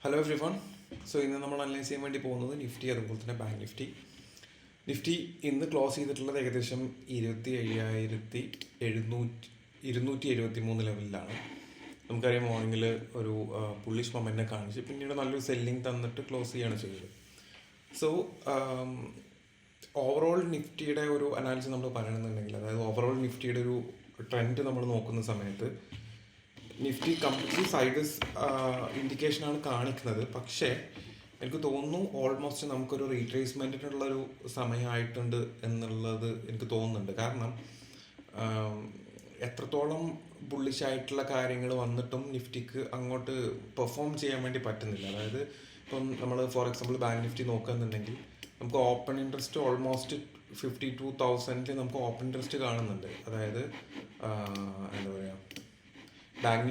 Hello every one. So ഇന്ന് നമ്മൾ analyse ചെയ്യാൻ വേണ്ടി പോകുന്നത് നിഫ്റ്റി അതുപോലെ തന്നെ ബാങ്ക് നിഫ്റ്റി ഇന്ന് ക്ലോസ് ചെയ്തിട്ടുള്ളത് ഏകദേശം 27,273 ലെവലിലാണ്. നമുക്കറിയാം മോർണിംഗിൽ ഒരു പുള്ളിഷ് മൊമെൻറ്റിനെ കാണിച്ച് പിന്നീട് നല്ലൊരു സെല്ലിംഗ് തന്നിട്ട് ക്ലോസ് ചെയ്യുകയാണ് ചെയ്തത്. സോ ഓവറോൾ നിഫ്റ്റിയുടെ ഒരു അനാലിസിസ് നമ്മൾ പറയണമെന്നുണ്ടെങ്കിൽ, അതായത് ഓവറോൾ നിഫ്റ്റിയുടെ ഒരു ട്രെൻഡ് നമ്മൾ നോക്കുന്ന സമയത്ത് നിഫ്റ്റി കംപ്ലീറ്റ്ലി സൈഡ്സ് ഇൻഡിക്കേഷനാണ് കാണിക്കുന്നത്. പക്ഷേ എനിക്ക് തോന്നുന്നു ഓൾമോസ്റ്റ് നമുക്കൊരു റീട്രേസ്മെൻറ്റിനുള്ളൊരു സമയമായിട്ടുണ്ട് എന്നുള്ളത് എനിക്ക് തോന്നുന്നുണ്ട്. കാരണം എത്രത്തോളം ബുള്ളിഷായിട്ടുള്ള കാര്യങ്ങൾ വന്നിട്ടും നിഫ്റ്റിക്ക് അങ്ങോട്ട് പെർഫോം ചെയ്യാൻ വേണ്ടി പറ്റുന്നില്ല. അതായത് ഇപ്പം നമ്മൾ ഫോർ എക്സാമ്പിൾ ബാങ്ക് നിഫ്റ്റി നോക്കുകയെന്നുണ്ടെങ്കിൽ നമുക്ക് ഓപ്പൺ ഇൻട്രസ്റ്റ് ഓൾമോസ്റ്റ് 52,000 നമുക്ക് ഓപ്പൺ ഇൻട്രസ്റ്റ് കാണുന്നുണ്ട്. അതായത് എന്താ പറയുക, ബാങ്ക്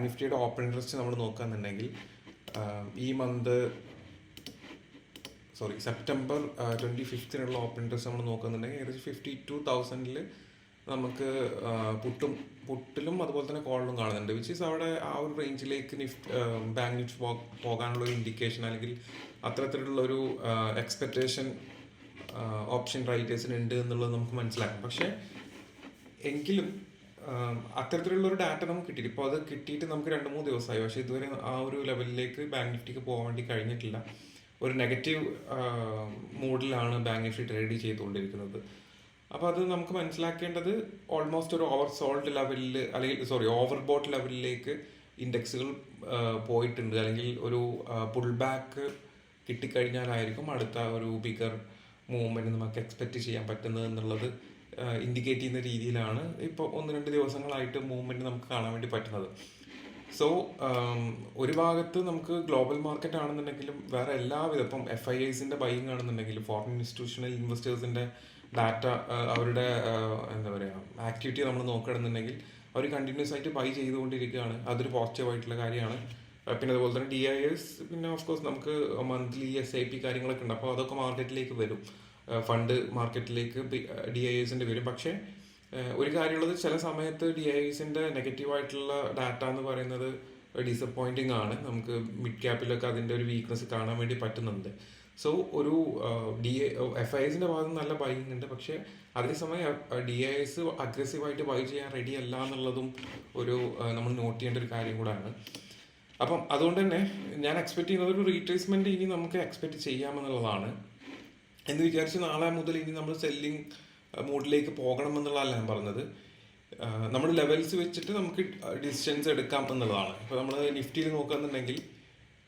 നിഫ്റ്റിയുടെ ഓപ്പൺ ഇൻട്രസ്റ്റ് നമ്മൾ നോക്കുകയെന്നുണ്ടെങ്കിൽ ഈ സെപ്റ്റംബർ 25 ഓപ്പൺ ഇൻട്രസ്റ്റ് നമ്മൾ നോക്കുന്നുണ്ടെങ്കിൽ ഏകദേശം 52,000 നമുക്ക് പുട്ടിലും അതുപോലെ തന്നെ കോളിലും കാണുന്നുണ്ട്. വിച്ച് ഈസ് അവിടെ ആ ഒരു റേഞ്ചിലേക്ക് ബാങ്ക് നിഫ്റ്റി പോകാനുള്ള ഒരു ഇൻഡിക്കേഷൻ, അല്ലെങ്കിൽ അത്തരത്തിലുള്ളൊരു എക്സ്പെക്റ്റേഷൻ ഓപ്ഷൻ റൈറ്റേഴ്സിന് ഉണ്ട് എന്നുള്ളത് നമുക്ക് മനസ്സിലാക്കാം. പക്ഷേ എങ്കിലും അത്തരത്തിലുള്ളൊരു ഡാറ്റ നമുക്ക് കിട്ടിയിട്ട് ഇപ്പോൾ അത് കിട്ടിയിട്ട് നമുക്ക് 2-3 ദിവസമായി. പക്ഷേ ഇതുവരെ ആ ഒരു ലെവലിലേക്ക് ബാങ്ക് നിഫ്റ്റിക്ക് പോകാൻ വേണ്ടി കഴിഞ്ഞിട്ടില്ല. ഒരു നെഗറ്റീവ് മൂഡിലാണ് ബാങ്ക് നിഫ്റ്റി ട്രേഡ് ചെയ്തുകൊണ്ടിരിക്കുന്നത്. അപ്പോൾ അത് നമുക്ക് മനസ്സിലാക്കേണ്ടത് ഓൾമോസ്റ്റ് ഒരു ഓവർസോൾഡ് ലെവലിൽ, അല്ലെങ്കിൽ ഓവർബോട്ട് ലെവലിലേക്ക് ഇൻഡെക്സുകൾ പോയിട്ടുണ്ട്. അല്ലെങ്കിൽ ഒരു പുൾ ബാക്ക് കിട്ടിക്കഴിഞ്ഞാലായിരിക്കും അടുത്ത ഒരു ബിഗർ മൂവ്മെൻറ്റ് നമുക്ക് എക്സ്പെക്റ്റ് ചെയ്യാൻ പറ്റുന്നത് എന്നുള്ളത് ഇൻഡിക്കേറ്റ് ചെയ്യുന്ന രീതിയിലാണ് ഇപ്പോൾ 1-2 ദിവസങ്ങളായിട്ട് മൂവ്മെൻറ്റ് നമുക്ക് കാണാൻ വേണ്ടി പറ്റുന്നത്. സോ ഒരു ഭാഗത്ത് നമുക്ക് ഗ്ലോബൽ മാർക്കറ്റ് ആണെന്നുണ്ടെങ്കിലും വേറെ എല്ലാവിധ ഇപ്പം FIIസിൻ്റെ ബൈയിങ് ആണെന്നുണ്ടെങ്കിലും ഫോറിൻ ഇൻസ്റ്റിറ്റ്യൂഷണൽ ഇൻവെസ്റ്റേഴ്സിൻ്റെ ഡാറ്റ, അവരുടെ എന്താ പറയുക ആക്ടിവിറ്റി നമ്മൾ നോക്കുകയാണെന്നുണ്ടെങ്കിൽ അവർ കണ്ടിന്യൂസ് ആയിട്ട് ബൈ ചെയ്തുകൊണ്ടിരിക്കുകയാണ്. അതൊരു പോസിറ്റീവായിട്ടുള്ള കാര്യമാണ്. പിന്നെ അതുപോലെ തന്നെ DIS, പിന്നെ ഓഫ് കോഴ്സ് നമുക്ക് മന്ത്ലി SIP കാര്യങ്ങളൊക്കെ ഉണ്ട്. അപ്പോൾ അതൊക്കെ മാർക്കറ്റിലേക്ക് വരും, ഫണ്ട് മാർക്കറ്റിലേക്ക് DISൻ്റെ വരും. പക്ഷേ ഒരു കാര്യമുള്ളത്, ചില സമയത്ത് DISൻ്റെ നെഗറ്റീവായിട്ടുള്ള ഡാറ്റ എന്ന് പറയുന്നത് ഡിസപ്പോയിൻറ്റിംഗ് ആണ്. നമുക്ക് മിഡ് ക്യാപ്പിലൊക്കെ അതിൻ്റെ ഒരു വീക്ക്നെസ് കാണാൻ വേണ്ടി പറ്റുന്നുണ്ട്. സോ ഒരു FIIസിൻ്റെ ഭാഗത്ത് നല്ല ബൈയിങ് ഉണ്ട്. പക്ഷേ അതേസമയം DIS അഗ്രസീവായിട്ട് ബൈ ചെയ്യാൻ റെഡി അല്ല എന്നുള്ളതും ഒരു നമ്മൾ നോട്ട് ചെയ്യേണ്ട ഒരു കാര്യം കൂടാണ്. അപ്പം അതുകൊണ്ട് തന്നെ ഞാൻ എക്സ്പെക്ട് ചെയ്യുന്നത് ഒരു റീട്രേസ്മെൻറ്റ് ഇനി നമുക്ക് എക്സ്പെക്ട് ചെയ്യാമെന്നുള്ളതാണ്. എന്ന് വിചാരിച്ച് നാളെ മുതൽ ഇനി നമ്മൾ സെല്ലിംഗ് മൂഡിലേക്ക് പോകണമെന്നുള്ളതല്ല ഞാൻ പറഞ്ഞത്. നമ്മൾ ലെവൽസ് വെച്ചിട്ട് നമുക്ക് ഡിസിഷൻസ് എടുക്കാം എന്നുള്ളതാണ്. ഇപ്പോൾ നമ്മൾ നിഫ്റ്റിയിൽ നോക്കുകയെന്നുണ്ടെങ്കിൽ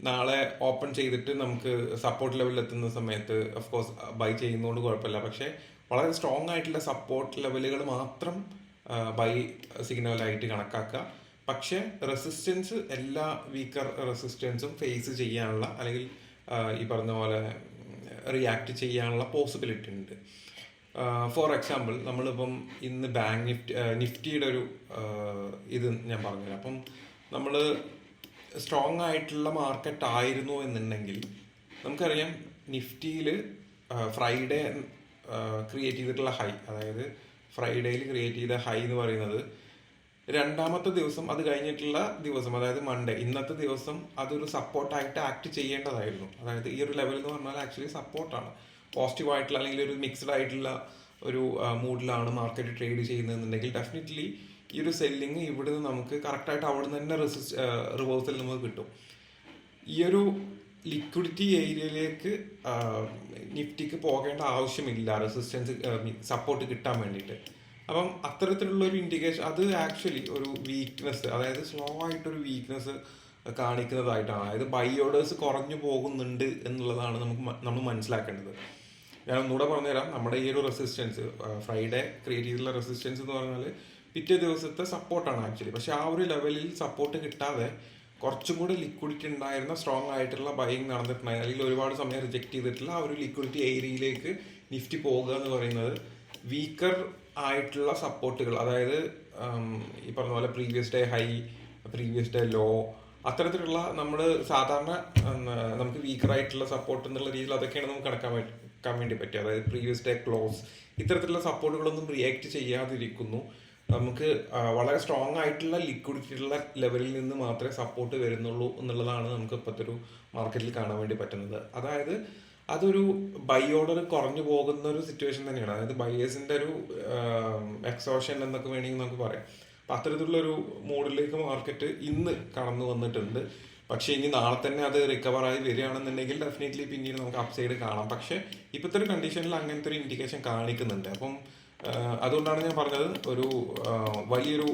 നാളെ ഓപ്പൺ ചെയ്തിട്ട് നമുക്ക് സപ്പോർട്ട് ലെവലിൽ എത്തുന്ന സമയത്ത് ഓഫ് കോഴ്സ് ബൈ ചെയ്യുന്നതുകൊണ്ട് കുഴപ്പമില്ല. പക്ഷേ വളരെ സ്ട്രോങ് ആയിട്ടുള്ള സപ്പോർട്ട് ലെവലുകൾ മാത്രം ബൈ സിഗ്നലായിട്ട് കണക്കാക്കുക. പക്ഷേ റെസിസ്റ്റൻസ്, എല്ലാ വീക്കർ റെസിസ്റ്റൻസും ഫേസ് ചെയ്യാനുള്ള, അല്ലെങ്കിൽ ഈ പറഞ്ഞ പോലെ റിയാക്ട് ചെയ്യാനുള്ള പോസിബിലിറ്റി ഉണ്ട്. ഫോർ എക്സാമ്പിൾ നമ്മളിപ്പം ഇന്ന് ബാങ്ക് നിഫ്റ്റിയുടെ ഒരു ഇത് ഞാൻ പറഞ്ഞുതരാം. അപ്പം നമ്മൾ സ്ട്രോങ് ആയിട്ടുള്ള മാർക്കറ്റ് ആയിരുന്നു എന്നുണ്ടെങ്കിൽ നമുക്കറിയാം നിഫ്റ്റിയിൽ ഫ്രൈഡേ ക്രിയേറ്റ് ചെയ്തിട്ടുള്ള ഹൈ, അതായത് ഫ്രൈഡേയിൽ ക്രിയേറ്റ് ചെയ്ത ഹൈ എന്ന് പറയുന്നത് രണ്ടാമത്തെ ദിവസം, അത് കഴിഞ്ഞിട്ടുള്ള ദിവസം, അതായത് മൺഡേ, ഇന്നത്തെ ദിവസം അതൊരു സപ്പോർട്ടായിട്ട് ആക്ട് ചെയ്യേണ്ടതായിരുന്നു. അതായത് ഈ ഒരു ലെവൽ എന്ന് പറഞ്ഞാൽ ആക്ച്വലി സപ്പോർട്ടാണ്. പോസിറ്റീവായിട്ടുള്ള അല്ലെങ്കിൽ ഒരു മിക്സ്ഡ് ആയിട്ടുള്ള ഒരു മൂഡിലാണ് മാർക്കറ്റ് ട്രേഡ് ചെയ്യുന്നതെന്നുണ്ടെങ്കിൽ ഡെഫിനറ്റ്ലി ഈ ഒരു സെല്ലിങ് ഇവിടുന്ന് നമുക്ക് കറക്റ്റായിട്ട് അവിടെ നിന്ന് തന്നെ റിവേഴ്സൽ നമുക്ക് കിട്ടും. ഈ ഒരു ലിക്വിഡിറ്റി ഏരിയയിലേക്ക് നിഫ്റ്റിക്ക് പോകേണ്ട ആവശ്യമില്ല റെസിസ്റ്റൻസ് സപ്പോർട്ട് കിട്ടാൻ വേണ്ടിയിട്ട്. അപ്പം അത്തരത്തിലുള്ള ഒരു ഇൻഡിക്കേഷൻ, അത് ആക്ച്വലി ഒരു വീക്ക്നെസ്, അതായത് സ്ലോ ആയിട്ടൊരു വീക്ക്നെസ് കാണിക്കുന്നതായിട്ടാണ്. അതായത് ബൈ ഓർഡേഴ്സ് കുറഞ്ഞു പോകുന്നുണ്ട് എന്നുള്ളതാണ് നമ്മൾ മനസ്സിലാക്കേണ്ടത്. ഞാൻ ഒന്നുകൂടെ പറഞ്ഞുതരാം. നമ്മുടെ ഈ ഒരു റെസിസ്റ്റൻസ്, ഫ്രൈഡേ ക്രിയേറ്റ് ചെയ്തിട്ടുള്ള റെസിസ്റ്റൻസ് എന്ന് പറഞ്ഞാൽ പിറ്റേ ദിവസത്തെ സപ്പോർട്ടാണ് ആക്ച്വലി. പക്ഷെ ആ ഒരു ലെവലിൽ സപ്പോർട്ട് കിട്ടാതെ കുറച്ചും കൂടി ലിക്വിഡിറ്റി ഉണ്ടായിരുന്ന സ്ട്രോങ് ആയിട്ടുള്ള ബൈയിങ് നടന്നിട്ടുണ്ടായിരുന്നു, അല്ലെങ്കിൽ ഒരുപാട് സമയം റിജക്ട് ചെയ്തിട്ടുള്ള ആ ഒരു ലിക്വിഡിറ്റി ഏരിയയിലേക്ക് നിഫ്റ്റി പോകുക എന്ന് പറയുന്നത് വീക്കർ ആയിട്ടുള്ള സപ്പോർട്ടുകൾ, അതായത് ഈ പറഞ്ഞ പോലെ previous day high, previous day low, അത്തരത്തിലുള്ള നമ്മൾ സാധാരണ നമുക്ക് വീക്കറായിട്ടുള്ള സപ്പോർട്ട് എന്നുള്ള രീതിയിൽ അതൊക്കെയാണ് നമുക്ക് കടക്കാൻ വേണ്ടി പറ്റുക. അതായത് പ്രീവിയസ് ഡേ ക്ലോസ്, ഇത്തരത്തിലുള്ള സപ്പോർട്ടുകളൊന്നും റിയാക്ട് ചെയ്യാതിരിക്കുന്നു. നമുക്ക് വളരെ സ്ട്രോങ് ആയിട്ടുള്ള ലിക്വിഡിറ്റി ഉള്ള ലെവലിൽ നിന്ന് മാത്രമേ സപ്പോർട്ട് വരുന്നുള്ളൂ എന്നുള്ളതാണ് നമുക്ക് ഇപ്പോഴത്തെ ഒരു മാർക്കറ്റിൽ കാണാൻ വേണ്ടി പറ്റുന്നത്. അതായത് അതൊരു ബൈ ഓർഡർ കുറഞ്ഞു പോകുന്ന ഒരു സിറ്റുവേഷൻ തന്നെയാണ്. അതായത് ബയേഴ്സിന്റെ ഒരു എക്സോഷൻ എന്നൊക്കെ വേണമെങ്കിൽ നമുക്ക് പറയാം. അപ്പൊ അത്തരത്തിലുള്ള ഒരു മോഡിലേക്ക് മാർക്കറ്റ് ഇന്ന് കടന്നു വന്നിട്ടുണ്ട്. പക്ഷെ ഇനി നാളെ തന്നെ അത് റിക്കവർ ആയി വരികയാണെന്നുണ്ടെങ്കിൽ ഡെഫിനറ്റ്ലി പിന്നീട് നമുക്ക് അപ്സൈഡ് കാണാം. പക്ഷെ ഇപ്പോഴത്തെ ഒരു കണ്ടീഷനിൽ അങ്ങനത്തെ ഒരു ഇൻഡിക്കേഷൻ കാണിക്കുന്നുണ്ട്. അപ്പം അതുകൊണ്ടാണ് ഞാൻ പറഞ്ഞത് ഒരു വലിയൊരു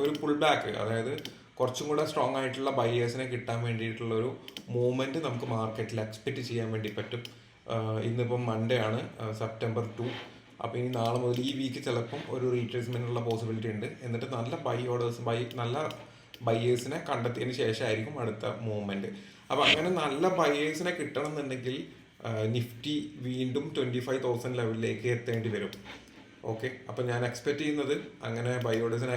ഒരു പുൾ ബാക്ക്, അതായത് കുറച്ചും കൂടെ സ്ട്രോങ് ആയിട്ടുള്ള ബയേഴ്സിനെ കിട്ടാൻ വേണ്ടിയിട്ടുള്ള ഒരു മൂവ്മെന്റ് നമുക്ക് മാർക്കറ്റിൽ എക്സ്പെക്ട് ചെയ്യാൻ വേണ്ടി പറ്റും. ഇന്നിപ്പം മൺഡേ ആണ്, സെപ്റ്റംബർ 2. അപ്പോൾ ഇനി നാളെ മുതൽ ഈ വീക്ക് ചിലപ്പം ഒരു റീട്രേസ്മെന്റിനുള്ള പോസിബിലിറ്റി ഉണ്ട്. എന്നിട്ട് നല്ല നല്ല ബയേഴ്സിനെ കണ്ടെത്തിയതിന് ശേഷമായിരിക്കും അടുത്ത മൂവ്മെന്റ്. അപ്പൊ അങ്ങനെ നല്ല ബയേഴ്സിനെ കിട്ടണം എന്നുണ്ടെങ്കിൽ നിഫ്റ്റി വീണ്ടും 25,000 ലെവലിലേക്ക് എത്തേണ്ടി വരും. ഓക്കെ, അപ്പൊ ഞാൻ എക്സ്പെക്ട് ചെയ്യുന്നത് അങ്ങനെ ബയോഡേഴ്സിനെ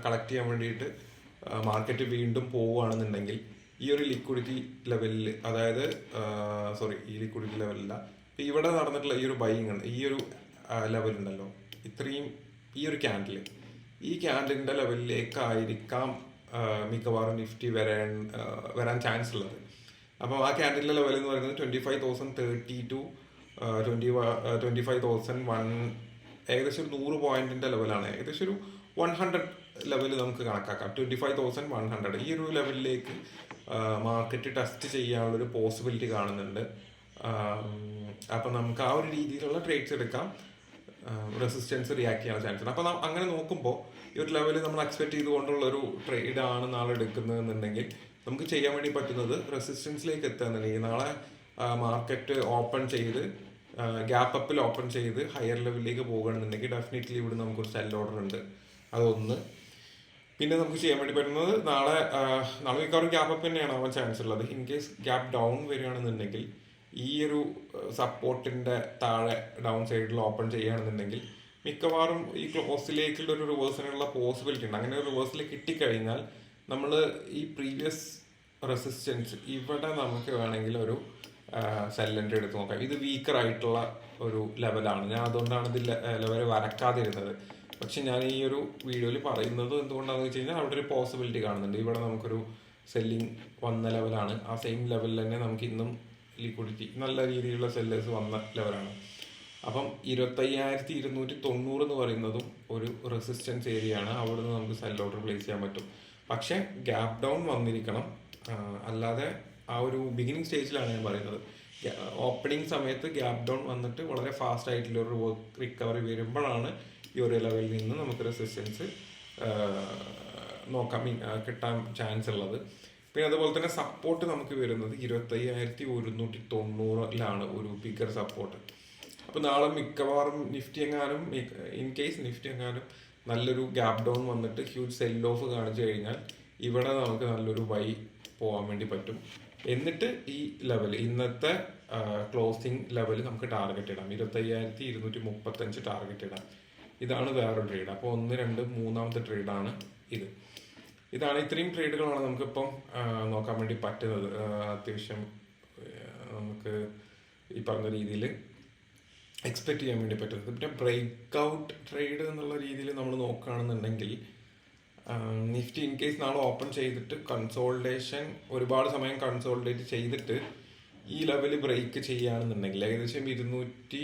കളക്ട് ചെയ്യാൻ വേണ്ടിയിട്ട് മാർക്കറ്റ് വീണ്ടും പോവുകയാണെന്നുണ്ടെങ്കിൽ ഈ ഒരു ലിക്വിഡിറ്റി ലെവലിൽ, അതായത് ഈ ലിക്വിഡിറ്റി ലെവലില്ല, ഇപ്പം ഇവിടെ നടന്നിട്ടുള്ള ഈ ഒരു ബൈയിങ് ഉണ്ട്, ഈ ഒരു ലെവൽ ഉണ്ടല്ലോ, ഇത്രയും ഈ ഒരു ഈ ക്യാൻഡിലിൻ്റെ ലെവലിലേക്കായിരിക്കാം മിക്കവാറും നിഫ്റ്റി വരാൻ ചാൻസ് ഉള്ളത്. അപ്പം ആ ക്യാൻഡിലിൻ്റെ ലെവൽ എന്ന് പറയുന്നത് 25,030 to 25,001, ഏകദേശം ഒരു 100 പോയിന്റിന്റെ ലെവലാണ്. ഏകദേശം ഒരു 100 ലെവൽ നമുക്ക് കണക്കാക്കാം. 25,100 ഈ ഒരു ലെവലിലേക്ക് മാർക്കറ്റ് ടെസ്റ്റ് ചെയ്യാനുള്ളൊരു പോസിബിലിറ്റി കാണുന്നുണ്ട്. അപ്പം നമുക്ക് ആ ഒരു രീതിയിലുള്ള ട്രേഡ്സ് എടുക്കാം. റെസിസ്റ്റൻസ് റിയാക്ട് ചെയ്യാൻ ചാൻസ് ഉണ്ട്. അപ്പം അങ്ങനെ നോക്കുമ്പോൾ ഈ ഒരു ലെവലിൽ നമ്മൾ എക്സ്പെക്ട് ചെയ്തുകൊണ്ടുള്ള ഒരു ട്രേഡ് ആണ് നാളെ എടുക്കുന്നതെന്നുണ്ടെങ്കിൽ നമുക്ക് ചെയ്യാൻ വേണ്ടി പറ്റുന്നത് റെസിസ്റ്റൻസിലേക്ക് എത്തുകയെന്നുണ്ടെങ്കിൽ നാളെ മാർക്കറ്റ് ഓപ്പൺ ചെയ്ത് ഗ്യാപ്പ് അപ്പിൽ ഓപ്പൺ ചെയ്ത് ഹയർ ലെവലിലേക്ക് പോകുകയാണെന്നുണ്ടെങ്കിൽ ഡെഫിനറ്റ്ലി ഇവിടെ നമുക്കൊരു സെൽ ഓർഡർ ഉണ്ട്. അതൊന്ന്. പിന്നെ നമുക്ക് ചെയ്യാൻ വേണ്ടി പറ്റുന്നത് നാളെ മിക്കവാറും ഗ്യാപ്പ് അപ്പ് തന്നെയാണ് ആവാൻ ചാൻസ് ഉള്ളത്. ഇൻ കേസ് ഗ്യാപ്പ് ഡൗൺ വരികയാണെന്നുണ്ടെങ്കിൽ ഈ ഒരു സപ്പോർട്ടിന്റെ താഴെ ഡൗൺ സൈഡിൽ ഓപ്പൺ ചെയ്യുകയാണെന്നുണ്ടെങ്കിൽ മിക്കവാറും ഈ ക്ലോസിലേക്കുള്ള ഒരു റിവേഴ്സിനുള്ള പോസിബിലിറ്റി ഉണ്ട്. അങ്ങനെ ഒരു റിവേഴ്സിൽ കിട്ടിക്കഴിഞ്ഞാൽ നമ്മൾ ഈ പ്രീവിയസ് റെസിസ്റ്റൻസ് ഇവിടെ നമുക്ക് വേണമെങ്കിൽ ഒരു സെൽ എൻട്രി എടുത്ത് നോക്കാം. ഇത് വീക്കർ ആയിട്ടുള്ള ഒരു ലെവലാണ്. ഞാൻ അതുകൊണ്ടാണ് ഇത് ലെവൽ വരക്കാതിരുന്നത്. പക്ഷെ ഞാൻ ഈ ഒരു വീഡിയോയിൽ പറയുന്നത് എന്തുകൊണ്ടാണെന്ന് വെച്ച് കഴിഞ്ഞാൽ അവിടെ ഒരു പോസിബിലിറ്റി കാണുന്നുണ്ട്. ഇവിടെ നമുക്കൊരു സെല്ലിംഗ് വന്ന ലെവലാണ്. ആ സെയിം ലെവലിൽ തന്നെ നമുക്ക് ഇന്നും ലിക്വിഡിറ്റി നല്ല രീതിയിലുള്ള സെല്ലേഴ്സ് വന്ന ലെവലാണ്. അപ്പം 25,290 എന്ന് പറയുന്നതും ഒരു റെസിസ്റ്റൻസ് ഏരിയ ആണ്. അവിടെ നിന്ന് നമുക്ക് സെൽ ഓർഡർ പ്ലേസ് ചെയ്യാൻ പറ്റും. പക്ഷെ ഗ്യാപ്പ് ഡൗൺ വന്നിരിക്കണം. അല്ലാതെ ആ ഒരു ബിഗിനിങ് സ്റ്റേജിലാണ് ഞാൻ പറയുന്നത്. ഓപ്പണിംഗ് സമയത്ത് ഗ്യാപ്പ് ഡൗൺ വന്നിട്ട് വളരെ ഫാസ്റ്റ് ആയിട്ടുള്ള ഒരു റിക്കവറി വരുമ്പോഴാണ് ഈ ഒരു ലെവലിൽ നിന്ന് നമുക്ക് റെസിസ്റ്റൻസ് കിട്ടാൻ ചാൻസ് ഉള്ളത്. പിന്നെ അതുപോലെ തന്നെ സപ്പോർട്ട് നമുക്ക് വരുന്നത് 25,190 ഒരു ബിഗർ സപ്പോർട്ട്. അപ്പോൾ നാളെ മിക്കവാറും നിഫ്റ്റി എങ്ങാനും നല്ലൊരു ഗ്യാപ്പ് ഡൗൺ വന്നിട്ട് ഹ്യൂജ് സെൽ ഓഫ് കാണിച്ചു കഴിഞ്ഞാൽ ഇവിടെ നമുക്ക് നല്ലൊരു ബൈ പോകാൻ വേണ്ടി പറ്റും. എന്നിട്ട് ഈ ലെവൽ ഇന്നത്തെ ക്ലോസിംഗ് ലെവൽ നമുക്ക് ടാർഗറ്റ് ഇടാം. 25,235 ടാർഗറ്റ് ഇടാം. ഇതാണ് വേറൊരു ട്രേഡ്. അപ്പോൾ 1, 2, 3ാമത്തെ ട്രേഡാണ് ഇത്. ഇത്രയും ട്രേഡുകളാണ് നമുക്കിപ്പം നോക്കാൻ വേണ്ടി പറ്റുന്നത്. അത്യാവശ്യം നമുക്ക് ഈ പറഞ്ഞ രീതിയിൽ എക്സ്പെക്ട് ചെയ്യാൻ വേണ്ടി പറ്റുന്നത്. പിന്നെ ബ്രേക്ക് ഔട്ട് ട്രേഡ് എന്നുള്ള രീതിയിൽ നമ്മൾ നോക്കുകയാണെന്നുണ്ടെങ്കിൽ നിഫ്റ്റി ഇൻ കേസ് നാളെ ഓപ്പൺ ചെയ്തിട്ട് ഒരുപാട് സമയം കൺസോൾഡേറ്റ് ചെയ്തിട്ട് ഈ ലെവൽ ബ്രേക്ക് ചെയ്യുകയാണെന്നുണ്ടെങ്കിൽ ഏകദേശം 230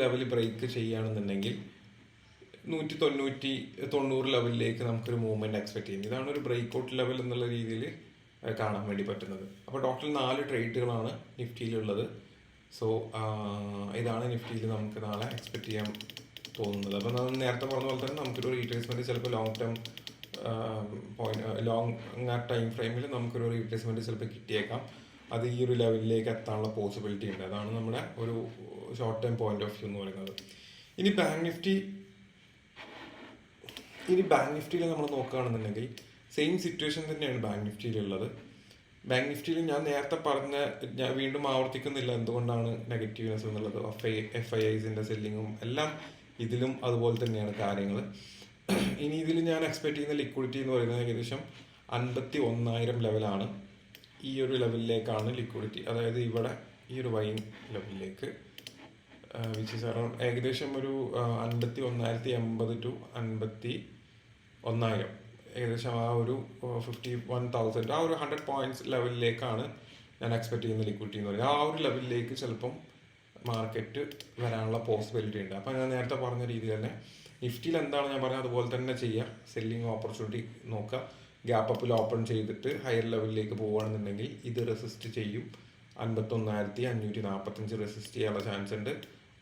ലെവൽ ബ്രേക്ക് ചെയ്യുകയാണെന്നുണ്ടെങ്കിൽ 190 ലെവലിലേക്ക് നമുക്കൊരു മൂവ്മെന്റ് എക്സ്പെക്ട് ചെയ്യും. ഇതാണ് ഒരു ബ്രേക്ക് ഔട്ട് ലെവൽ എന്നുള്ള രീതിയിൽ കാണാൻ വേണ്ടി പറ്റുന്നത്. അപ്പോൾ ടോട്ടൽ 4 ട്രേഡുകളാണ് നിഫ്റ്റിയിലുള്ളത്. സോ ഇതാണ് നിഫ്റ്റിയിൽ നമുക്ക് നാളെ എക്സ്പെക്ട് ചെയ്യാൻ തോന്നുന്നത്. അപ്പോൾ നമ്മൾ നേരത്തെ പറഞ്ഞ പോലെ തന്നെ നമുക്കൊരു റീട്രേസ്മെന്റ് ചിലപ്പോൾ ലോങ് ടൈം ഫ്രെയിമിൽ നമുക്കൊരു റീട്രേസ്മെന്റ് ചിലപ്പോൾ കിട്ടിയേക്കാം. അത് ഈ ഒരു ലെവലിലേക്ക് എത്താനുള്ള പോസിബിലിറ്റി ഉണ്ട്. അതാണ് നമ്മുടെ ഒരു short time point of view എന്ന് പറയുന്നത്. ഇനി ബാങ്ക് നിഫ്റ്റിയിൽ നമ്മൾ നോക്കുകയാണെന്നുണ്ടെങ്കിൽ സെയിം സിറ്റുവേഷൻ തന്നെയാണ് ബാങ്ക് നിഫ്റ്റിയിലുള്ളത്. ബാങ്ക് നിഫ്റ്റിയിൽ ഞാൻ നേരത്തെ ഞാൻ വീണ്ടും ആവർത്തിക്കുന്നില്ല എന്തുകൊണ്ടാണ് നെഗറ്റീവ്നെസ് എന്നുള്ളത്. FIIസിന്റെ സെല്ലിങ്ങും എല്ലാം ഇതിലും അതുപോലെ തന്നെയാണ് കാര്യങ്ങൾ. ഇനി ഇതിൽ ഞാൻ എക്സ്പെക്ട് ചെയ്യുന്ന ലിക്വിഡിറ്റി എന്ന് പറയുന്നത് ഏകദേശം 51,000 ലെവലാണ്. ഈ ഒരു ലെവലിലേക്കാണ് ലിക്വിഡിറ്റി, അതായത് ഇവിടെ ഈ ഒരു ബൈയിങ് ലെവലിലേക്ക് വിച്ച് ഈസ് അറൗണ്ട് ഏകദേശം ഒരു 51,080 ടു 51,000, ഏകദേശം ആ ഒരു 51,000, ആ ഒരു 100 പോയിന്റ്സ് ലെവലിലേക്കാണ് ഞാൻ എക്സ്പെക്ട് ചെയ്യുന്ന ലിക്വിഡിറ്റി എന്ന് പറയുന്നത്. ആ ഒരു ലെവലിലേക്ക് ചിലപ്പം മാർക്കറ്റ് വരാനുള്ള പോസിബിലിറ്റി ഉണ്ട്. അപ്പം ഞാൻ നേരത്തെ പറഞ്ഞ രീതിയിൽ തന്നെ നിഫ്റ്റിയിൽ എന്താണ് ഞാൻ പറഞ്ഞത് അതുപോലെ തന്നെ ചെയ്യുക. സെല്ലിങ് ഓപ്പർച്യൂണിറ്റി നോക്കുക. ഗ്യാപ്പ് അപ്പിൽ ഓപ്പൺ ചെയ്തിട്ട് ഹയർ ലെവലിലേക്ക് പോവുകയാണെന്നുണ്ടെങ്കിൽ ഇത് റെസിസ്റ്റ് ചെയ്യും. 51,545 റെസിസ്റ്റ് ചെയ്യാനുള്ള ചാൻസ് ഉണ്ട്.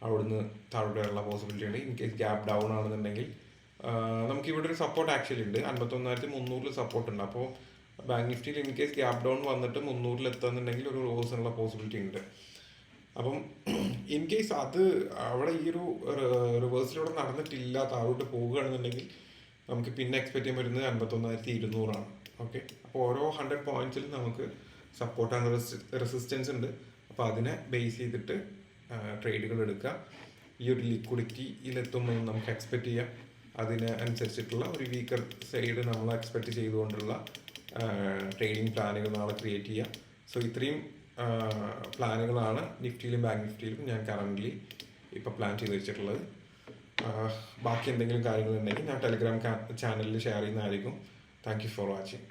അവിടുന്ന് താഴോട്ടുള്ള പോസിബിലിറ്റി ഉണ്ട്. ഇൻ കേസ് ഗ്യാപ്പ് ഡൗൺ ആണെന്നുണ്ടെങ്കിൽ നമുക്ക് ഇവിടെ ഒരു സപ്പോർട്ട് ആക്ച്വലി ഉണ്ട്. 51,300 സപ്പോർട്ട് ഉണ്ട്. അപ്പോൾ ബാങ്ക് നിഫ്റ്റിയിൽ ഇൻ കേസ് ഗ്യാപ്പ് ഡൗൺ വന്നിട്ട് 300 എത്തുന്നുണ്ടെങ്കിൽ ഒരു റോസിനുള്ള പോസിബിലിറ്റി ഉണ്ട്. അപ്പം ഇൻ കേസ് അത് അവിടെ ഈ ഒരു റിവേഴ്സിലൂടെ നടന്നിട്ടില്ല, താഴോട്ട് പോവുകയാണെന്നുണ്ടെങ്കിൽ നമുക്ക് പിന്നെ എക്സ്പെക്ട് ചെയ്യാൻ വരുന്നത് 51,200 ഓക്കെ. അപ്പോൾ ഓരോ 100 പോയിന്റ്സിലും നമുക്ക് സപ്പോർട്ട് ആൻഡ് റെസിസ്റ്റൻസ് ഉണ്ട്. അപ്പോൾ അതിനെ ബേസ് ചെയ്തിട്ട് ട്രേഡുകൾ എടുക്കുക. ഈ ഒരു ലിക്വിഡിറ്റിയിലെത്തുമ്പോൾ നമുക്ക് എക്സ്പെക്ട് ചെയ്യാം. അതിന് അനുസരിച്ചിട്ടുള്ള ഒരു വീക്കർ സൈഡ് നമ്മൾ എക്സ്പെക്ട് ചെയ്തുകൊണ്ടുള്ള ട്രേഡിംഗ് പ്ലാനുകൾ നാളെ ക്രിയേറ്റ് ചെയ്യാം. സോ ഇത്രയും പ്ലാനുകളാണ് നിഫ്റ്റിയിലും ബാങ്ക് നിഫ്റ്റിയിലും ഞാൻ കറൻ്റ്ലി ഇപ്പോൾ പ്ലാൻ ചെയ്ത് വെച്ചിട്ടുള്ളത്. ബാക്കി എന്തെങ്കിലും കാര്യങ്ങളുണ്ടെങ്കിൽ ഞാൻ ടെലിഗ്രാം ചാനലിൽ ഷെയർ ചെയ്യുന്നതായിരിക്കും. Thank you for watching.